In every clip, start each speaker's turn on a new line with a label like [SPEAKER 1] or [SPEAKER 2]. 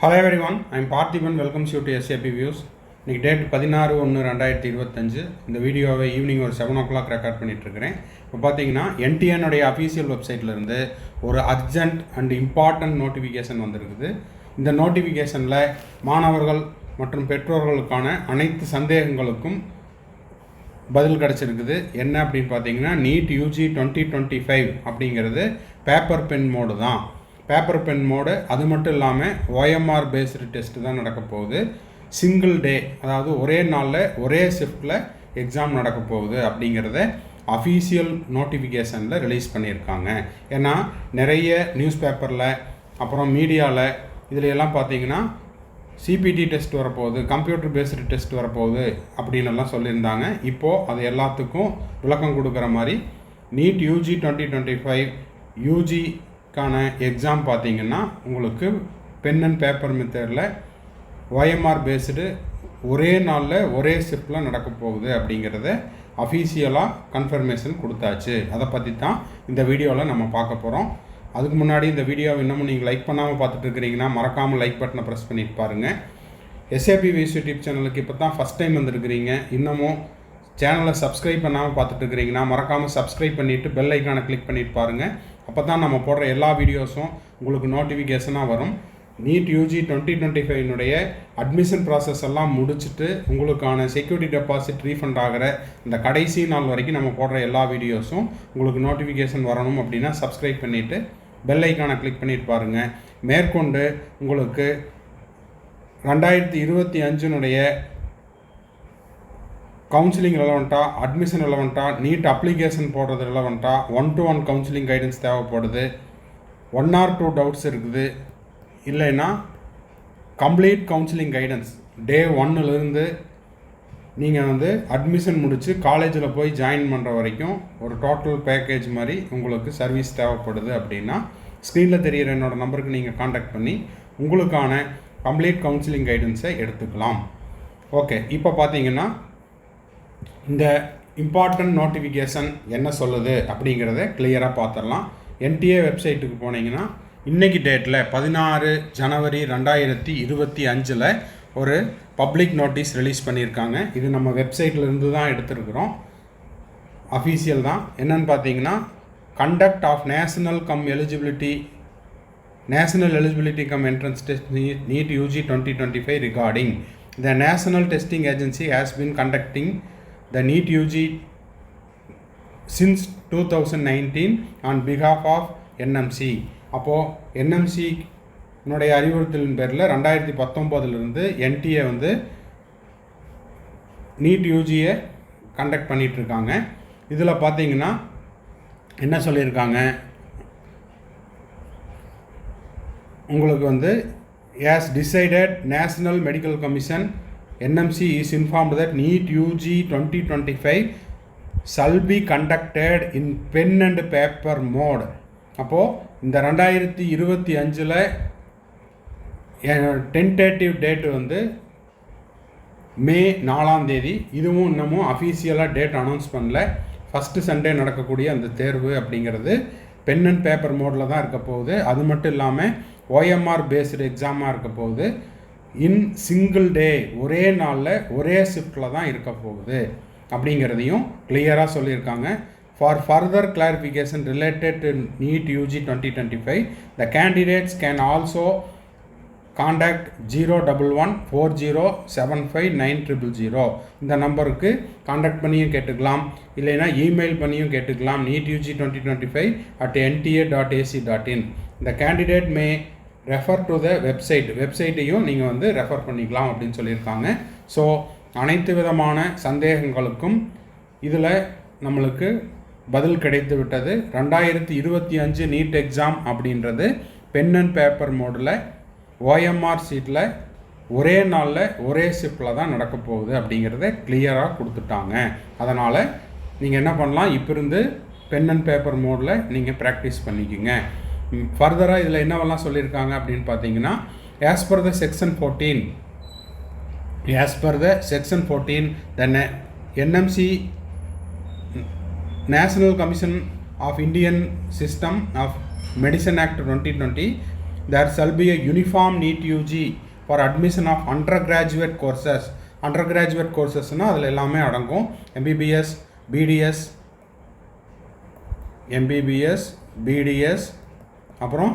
[SPEAKER 1] Hello everyone, I am Parthiban. Welcomes you to SAP Views. இன்னைக்கு date 16/1/2025. இந்த வீடியோவை evening ஒரு 7 o'clock ரெக்கார்ட் பண்ணிகிட்ருக்கிறேன். இப்போ பார்த்தீங்கன்னா என்டிஎன்னுடைய அஃபீஷியல் வெப்சைட்லேருந்து ஒரு அர்ஜென்ட் அண்ட் இம்பார்ட்டன்ட் நோட்டிஃபிகேஷன் வந்திருக்குது. இந்த நோட்டிஃபிகேஷனில் மாணவர்கள் மற்றும் பெற்றோர்களுக்கான அனைத்து சந்தேகங்களுக்கும் பதில் கிடச்சிருக்குது. என்ன அப்படின்னு பார்த்தீங்கன்னா நீட் யூஜி 2025 அப்படிங்கிறது பேப்பர் பென் மோடு தான். பேப்பர் பென் மோடு அது மட்டும் இல்லாமல் OMR பேஸ்டு டெஸ்ட்டு தான் நடக்க போகுது. சிங்கிள் டே, அதாவது ஒரே நாளில் ஒரே ஷிஃப்டில் எக்ஸாம் நடக்க போகுது அப்படிங்கிறத அஃபீஷியல் நோட்டிஃபிகேஷனில் ரிலீஸ் பண்ணியிருக்காங்க. ஏன்னா நிறைய நியூஸ் பேப்பரில் அப்புறம் மீடியாவில் இதில் எல்லாம் பார்த்தீங்கன்னா சிபிடி டெஸ்ட் வரப்போகுது, கம்ப்யூட்டர் பேஸ்டு டெஸ்ட் வரப்போகுது அப்படின்னு எல்லாம் சொல்லியிருந்தாங்க. இப்போது அது எல்லாத்துக்கும் விளக்கம் கொடுக்குற மாதிரி நீட் யூஜி 2025 யூஜிக்கான எக்ஸாம் பார்த்திங்கன்னா உங்களுக்கு பென் அண்ட் பேப்பர் மெத்தடில் OMR பேஸ்டு ஒரே நாளில் ஒரே ஷிஃப்டில் நடக்க போகுது அப்படிங்கிறத அஃபீஷியலாக கன்ஃபர்மேஷன் கொடுத்தாச்சு. அதை பற்றி தான் இந்த வீடியோவில் நம்ம பார்க்க போகிறோம். அதுக்கு முன்னாடி இந்த வீடியோவை இன்னமும் நீங்கள் லைக் பண்ணாமல் பார்த்துட்டு இருக்கிறீங்கன்னா மறக்காமல் லைக் பட்டனை ப்ரெஸ் பண்ணிட்டு பாருங்கள். SAP Views யூடியூப் சேனலுக்கு இப்போ தான் ஃபஸ்ட் டைம் வந்துருக்கிறீங்க, இன்னமும் சேனலை சப்ஸ்கிரைப் பண்ணாமல் பார்த்துட்டு இருக்கிறீங்கன்னா மறக்காமல் சப்ஸ்கிரைப் பண்ணிவிட்டு பெல் ஐக்கானை கிளிக் பண்ணிட்டு பாருங்கள். அப்போ தான் நம்ம போடுற எல்லா வீடியோஸும் உங்களுக்கு நோட்டிஃபிகேஷனாக வரும். நீட் யூஜி 2025 அட்மிஷன் ப்ராசஸ் எல்லாம் முடிச்சுட்டு உங்களுக்கான செக்யூரிட்டி டெபாசிட் ரீஃபண்ட் ஆகிற இந்த கடைசி நாள் வரைக்கும் நம்ம போடுற எல்லா வீடியோஸும் உங்களுக்கு நோட்டிஃபிகேஷன் வரணும் அப்படின்னா சப்ஸ்கிரைப் பண்ணிவிட்டு பெல் ஐக்கானை கிளிக் பண்ணிட்டு பாருங்கள். மேற்கொண்டு உங்களுக்கு 2025 கவுன்சிலிங் ரெலவெண்ட்டாக, அட்மிஷன் ரெலவெண்ட்டாக, நீட் அப்ளிகேஷன் போடுறது ரெலவெண்ட்டாக 1-to-1 கவுன்சிலிங் கைடன்ஸ் தேவைப்படுது, 1 or 2 டவுட்ஸ் இருக்குது, இல்லைன்னா கம்ப்ளீட் கவுன்சிலிங் கைடன்ஸ் டே 1லேருந்து நீங்கள் அட்மிஷன் முடித்து காலேஜில் போய் ஜாயின் பண்ணுற வரைக்கும் ஒரு டோட்டல் பேக்கேஜ் மாதிரி உங்களுக்கு சர்வீஸ் தேவைப்படுது அப்படின்னா ஸ்க்ரீனில் தெரிகிற என்னோடய நம்பருக்கு நீங்கள் காண்டாக்ட் பண்ணி உங்களுக்கான கம்ப்ளீட் கவுன்சிலிங் கைடன்ஸை எடுத்துக்கலாம். ஓகே, இப்போ பார்த்தீங்கன்னா இந்த இம்பார்ட்டன்ட் நோட்டிஃபிகேஷன் என்ன சொல்லுது அப்படிங்கிறத கிளியராக பார்த்துடலாம். NTA வெப்சைட்டுக்கு போனீங்கன்னா இன்றைக்கி டேட்டில் 16 ஜனவரி 2025 ஒரு பப்ளிக் நோட்டீஸ் ரிலீஸ் பண்ணியிருக்காங்க. இது நம்ம வெப்சைட்லேருந்து தான் எடுத்துருக்குறோம், அஃபீஷியல் தான். என்னென்னு பார்த்தீங்கன்னா conduct of national eligibility cum entrance test NEET UG 2025 regarding the national testing agency has been conducting the NEET UG since 2019 on behalf of NMC. அப்போது NMCனுடைய அறிவுறுத்தலின் பேரில் 2019 NTA நீட் யூஜியை கண்டக்ட் பண்ணிகிட்ருக்காங்க. இதில் பார்த்தீங்கன்னா என்ன சொல்லியிருக்காங்க, உங்களுக்கு as decided National Medical Commission NMC is informed that NEET UG 2025 shall be conducted in pen and paper mode. அப்போது இந்த 2025 டென்டேட்டிவ் டேட்டு மே 4 இதுவும் இன்னமும் அஃபீஷியலாக டேட் அனௌன்ஸ் பண்ணல. ஃபஸ்ட்டு சண்டே நடக்கக்கூடிய அந்த தேர்வு அப்படிங்கிறது பென் அண்ட் பேப்பர் மோடில் தான் இருக்க போகுது. அது மட்டும் இல்லாமல் OMR பேஸ்டு எக்ஸாமாக இருக்க போகுது. இன் சிங்கிள் டே, ஒரே நாளில் ஒரே ஷிஃப்டில் தான் இருக்க போகுது அப்படிங்கிறதையும் கிளியராக சொல்லியிருக்காங்க. For further clarification related to NEET UG 2025, the candidates can also contact 01140759000 இந்த நம்பருக்கு காண்டாக்ட் பண்ணியும் கேட்டுக்கலாம், இல்லைன்னா இமெயில் பண்ணியும் கேட்டுக்கலாம். neetug2025@nta.ac.in. The candidate may refer to the வெப்சைட்டையும் நீங்கள் ரெஃபர் பண்ணிக்கலாம் அப்படின்னு சொல்லியிருக்காங்க. ஸோ அனைத்து விதமான சந்தேகங்களுக்கும் இதில் நம்மளுக்கு பதில் கிடைத்து விட்டது. 2025 நீட் எக்ஸாம் அப்படின்றது பென் அண்ட் பேப்பர் மோடில் OMR சீட்டில் ஒரே நாளில் ஒரே ஷிஃப்டில் தான் நடக்க போகுது அப்படிங்கிறத கிளியராக கொடுத்துட்டாங்க. அதனால் நீங்கள் என்ன பண்ணலாம், இப்போ இருந்து பென் அண்ட் பேப்பர் மோடில் நீங்கள் ப்ராக்டிஸ் பண்ணிக்கோங்க. ஃபர்தராக இதில் என்னவெல்லாம் சொல்லியிருக்காங்க அப்படின்னு பார்த்தீங்கன்னா as per the section 14 the NMC National Commission of Indian System of Medicine Act 2020 there shall be a uniform NEET UG for admission of undergraduate courses. Undergraduate coursesனா அதில் எல்லாமே அடங்கும். MBBS, BDS அப்புறம்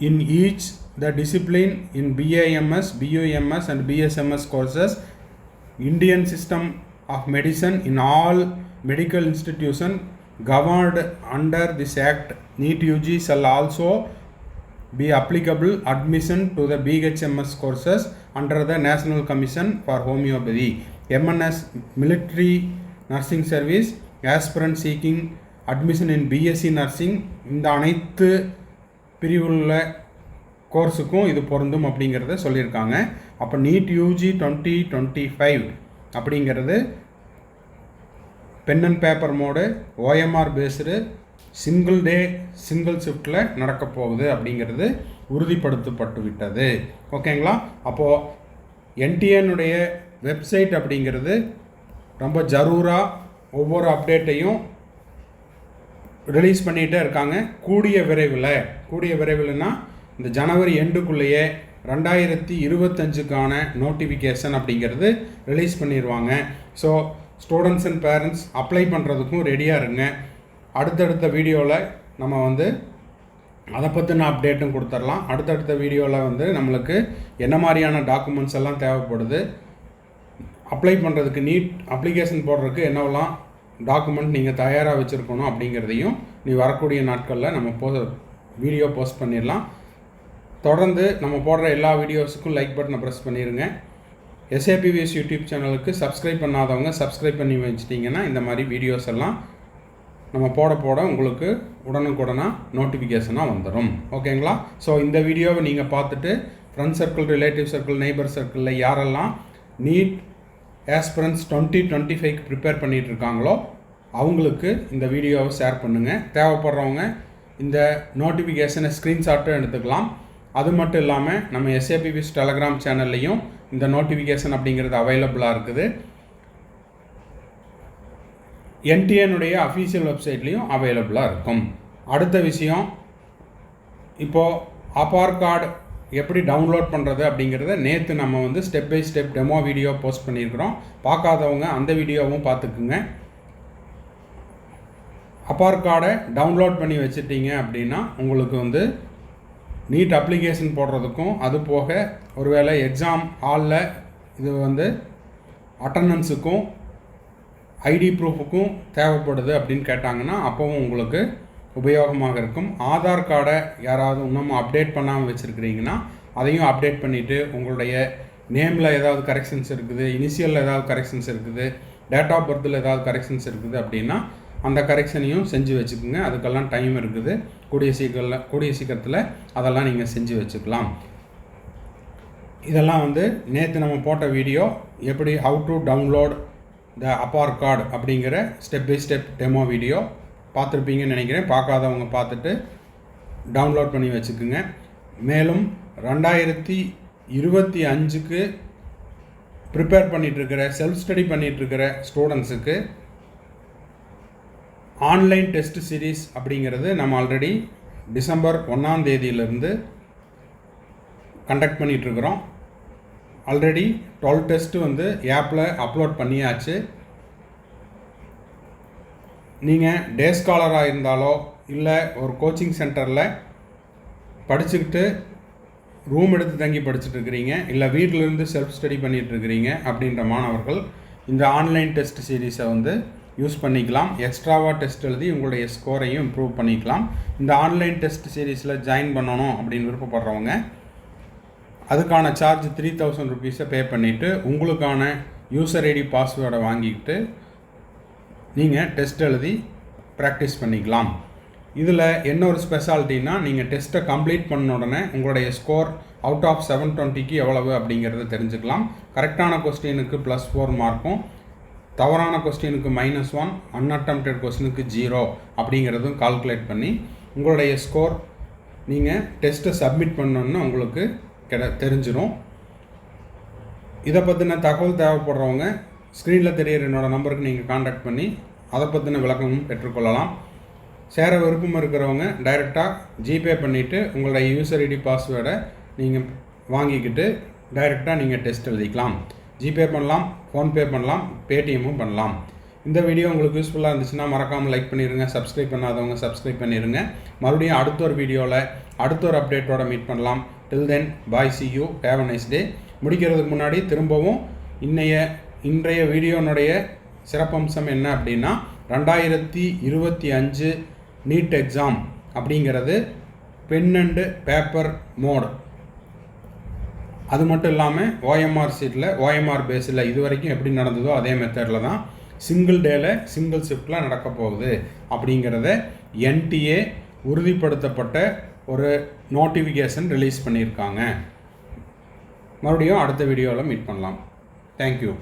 [SPEAKER 1] in each the discipline in BAMS, BUMS and BSMS courses, Indian system of medicine in all medical institutions governed under this act, NEET UG shall also be applicable admission to the BHMS courses under the National Commission for Homeopathy. MNS military nursing service aspirant seeking admission in BSc nursing இந்த அனைத்து பிரிவுள்ள கோர்ஸுக்கும் இது பொருந்தும் அப்படிங்கிறத சொல்லியிருக்காங்க. அப்போ NEET UG 2025 அப்படிங்கிறது pen and paper mode, OMR based, single day single ஷிஃப்டில் நடக்க போகுது அப்படிங்கிறது உறுதிப்படுத்தப்பட்டு விட்டது. ஓகேங்களா? அப்போது NTNுடைய வெப்சைட் அப்படிங்கிறது ரொம்ப ஜரூராக ஒவ்வொரு அப்டேட்டையும் ரிலீஸ் பண்ணிகிட்டே இருக்காங்க. கூடிய விரைவில்னா இந்த ஜனவரி எண்டுக்குள்ளேயே 2025க்கான நோட்டிஃபிகேஷன் அப்படிங்கிறது ரிலீஸ் பண்ணிடுவாங்க. So students and parents apply பண்ணுறதுக்கும் ரெடியாக இருங்க. அடுத்தடுத்த வீடியோவில் நம்ம வந்து அதை பற்றின அப்டேட்டும் கொடுத்துடலாம். அடுத்தடுத்த வீடியோவில் வந்து நம்மளுக்கு என்ன மாதிரியான டாக்குமெண்ட்ஸ் எல்லாம் தேவைப்படுது, அப்ளை பண்ணுறதுக்கு நீட் அப்ளிகேஷன் போடுறதுக்கு என்னவெல்லாம் டாக்குமெண்ட் நீங்கள் தயாராக வச்சுருக்கணும் அப்படிங்கிறதையும் வரக்கூடிய நாட்களில் நம்ம வீடியோ போஸ்ட் பண்ணிடலாம். தொடர்ந்து நம்ம போடுற எல்லா வீடியோஸுக்கும் லைக் பட்டனை ப்ரெஸ் பண்ணிடுங்க. SAPVS யூடியூப் சேனலுக்கு சப்ஸ்கிரைப் பண்ணாதவங்க சப்ஸ்கிரைப் பண்ணி வச்சிட்டிங்கன்னா இந்த மாதிரி வீடியோஸ் எல்லாம் நம்ம போட உங்களுக்கு உடனுக்குடனாக நோட்டிஃபிகேஷனாக வந்துடும். ஓகேங்களா? ஸோ இந்த வீடியோவை நீங்கள் பார்த்துட்டு friend circle, relative circle, neighbour சர்க்கிளில் யாரெல்லாம் நீட் ஆஸ்பிரன்ஸ் 2025க்கு ப்ரிப்பேர் பண்ணிகிட்டு இருக்காங்களோ அவங்களுக்கு இந்த வீடியோவை ஷேர் பண்ணுங்கள். தேவைப்படுறவங்க இந்த நோட்டிஃபிகேஷனை ஸ்க்ரீன்ஷாட்டும் எடுத்துக்கலாம். அது மட்டும் இல்லாமல் நம்ம SAPVS டெலகிராம் சேனல்லையும் இந்த நோட்டிஃபிகேஷன் அப்படிங்கிறது அவைலபிளாக இருக்குது. NTNுடைய அஃபீஷியல் வெப்சைட்லேயும் அவைலபிளாக இருக்கும். அடுத்த விஷயம், இப்போது ஆபார் கார்டு எப்படி டவுன்லோட் பண்ணுறது அப்படிங்கிறத நேற்று நம்ம வந்து step by step demo video post பண்ணியிருக்கிறோம். பார்க்காதவங்க அந்த வீடியோவும் பார்த்துக்குங்க. ஆபார் கார்டை டவுன்லோட் பண்ணி வச்சுட்டீங்க அப்படின்னா உங்களுக்கு வந்து நீட் அப்ளிகேஷன் போடுறதுக்கும், அது போக ஒருவேளை எக்ஸாம் ஹாலில் இது வந்து அட்டண்டன்ஸுக்கும் ஐடி ப்ரூஃபுக்கும் தேவைப்படுது அப்படின்னு கேட்டாங்கன்னா அப்போவும் உங்களுக்கு உபயோகமாக இருக்கும். ஆதார் கார்டை யாராவது இன்னமும் அப்டேட் பண்ணாமல் வச்சுருக்கிறீங்கன்னா அதையும் அப்டேட் பண்ணிவிட்டு உங்களுடைய நேமில் ஏதாவது கரெக்ஷன்ஸ் இருக்குது, இனிஷியலில் ஏதாவது கரெக்ஷன்ஸ் இருக்குது, டேட் ஆஃப் பர்த்தில் ஏதாவது கரெக்ஷன்ஸ் இருக்குது அப்படின்னா அந்த கரெக்ஷனையும் செஞ்சு வச்சுக்கோங்க. அதுக்கெல்லாம் டைம் இருக்குது. கூடிய சீக்கிரத்தில் அதெல்லாம் நீங்கள் செஞ்சு வச்சுக்கலாம். இதெல்லாம் வந்து நேற்று நம்ம போட்ட வீடியோ, எப்படி how to download the Aadhaar card அப்படிங்கிற step by step demo video பார்த்துருப்பீங்கன்னு நினைக்கிறேன். பார்க்காதவங்க பார்த்துட்டு டவுன்லோட் பண்ணி வச்சுக்குங்க. மேலும் 2025க்கு ப்ரிப்பேர் பண்ணிகிட்ருக்கிற, செல்ஃப் ஸ்டடி பண்ணிகிட்ருக்கிற ஸ்டூடெண்ட்ஸுக்கு ஆன்லைன் டெஸ்ட் சீரீஸ் அப்படிங்கிறது நம்ம ஆல்ரெடி டிசம்பர் 1ஆம் தேதியிலிருந்து கண்டக்ட் பண்ணிகிட்ருக்குறோம். ஆல்ரெடி 12 டெஸ்ட்டு வந்து ஆப்பில் அப்லோட் பண்ணியாச்சு. நீங்கள் டே ஸ்காலராக இருந்தாலோ இல்லை ஒரு கோச்சிங் சென்டரில் படிச்சுக்கிட்டு ரூம் எடுத்து தங்கி படிச்சுட்ருக்கிறீங்க, இல்லை வீட்டிலேருந்து செல்ஃப் ஸ்டடி பண்ணிகிட்ருக்கிறீங்க அப்படின்ற மாணவர்கள் இந்த ஆன்லைன் டெஸ்ட் சீரீஸை வந்து யூஸ் பண்ணிக்கலாம். எக்ஸ்ட்ராவாக டெஸ்ட் எழுதி உங்களுடைய ஸ்கோரையும் இம்ப்ரூவ் பண்ணிக்கலாம். இந்த ஆன்லைன் டெஸ்ட் சீரீஸில் ஜாயின் பண்ணணும் அப்படின்னு விருப்பப்படுறவங்க அதுக்கான சார்ஜ் 3000 ருபீஸை பே பண்ணிவிட்டு உங்களுக்கான யூசர் ஐடி பாஸ்வேர்டை வாங்கிக்கிட்டு நீங்கள் டெஸ்ட் எழுதி ப்ராக்டிஸ் பண்ணிக்கலாம். இதில் என்ன ஒரு ஸ்பெஷாலிட்டின்னா, நீங்கள் டெஸ்ட்டை கம்ப்ளீட் பண்ண உடனே உங்களுடைய ஸ்கோர் அவுட் ஆஃப் 720க்கு எவ்வளவு அப்படிங்கிறத தெரிஞ்சுக்கலாம். கரெக்டான கொஸ்டினுக்கு +4 மார்க்கும், தவறான கொஸ்டினுக்கு -1, அன்அட்டெம்ப்டட் கொஸ்டினுக்கு 0 அப்படிங்கிறதும் கால்குலேட் பண்ணி உங்களுடைய ஸ்கோர் நீங்கள் டெஸ்ட்டை சப்மிட் பண்ணணுன்னு உங்களுக்கு தெரிஞ்சிடும். இதை பற்றின தகவல் தேவைப்படுறவங்க ஸ்க்ரீனில் தெரியிற என்னோடய நம்பருக்கு நீங்கள் காண்டாக்ட் பண்ணி அதை பற்றின விளக்கமும் பெற்றுக்கொள்ளலாம். சேர விருப்பம் இருக்கிறவங்க டைரெக்டாக ஜிபே பண்ணிவிட்டு உங்களோட யூசர் ஐடி பாஸ்வேர்டை நீங்கள் வாங்கிக்கிட்டு டைரெக்டாக நீங்கள் டெஸ்ட் எழுதிக்கலாம். ஜிபே பண்ணலாம், ஃபோன்பே பண்ணலாம், பேடிஎம்மும் பண்ணலாம். இந்த வீடியோ உங்களுக்கு யூஸ்ஃபுல்லாக இருந்துச்சுன்னா மறக்காமல் லைக் பண்ணிடுங்க. சப்ஸ்கிரைப் பண்ணாதவங்க சப்ஸ்கிரைப் பண்ணிடுங்க. மறுபடியும் அடுத்த ஒரு வீடியோவில் அடுத்த ஒரு அப்டேட்டோட மீட் பண்ணலாம். டில் தென் பாய், see you, have a nice day. முடிக்கிறதுக்கு முன்னாடி திரும்பவும் இன்றைய வீடியோனுடைய சிறப்பம்சம் என்ன அப்படின்னா 2025 நீட் எக்ஸாம் அப்படிங்கிறது பென் அண்டு பேப்பர் மோடு. அது மட்டும் இல்லாமல் ஓஎம்ஆர் சீட்டில் ஓஎம்ஆர் பேஸில் இது வரைக்கும் எப்படி நடந்ததோ அதே மெத்தடில் தான் சிங்கிள் டேயில் சிங்கிள் ஷிஃப்டில் நடக்க போகுது அப்படிங்கிறத என்டிஏ உறுதிப்படுத்தப்பட்ட ஒரு நோட்டிஃபிகேஷன் ரிலீஸ் பண்ணியிருக்காங்க. மறுபடியும் அடுத்த வீடியோவில் மீட் பண்ணலாம். தேங்க்யூ.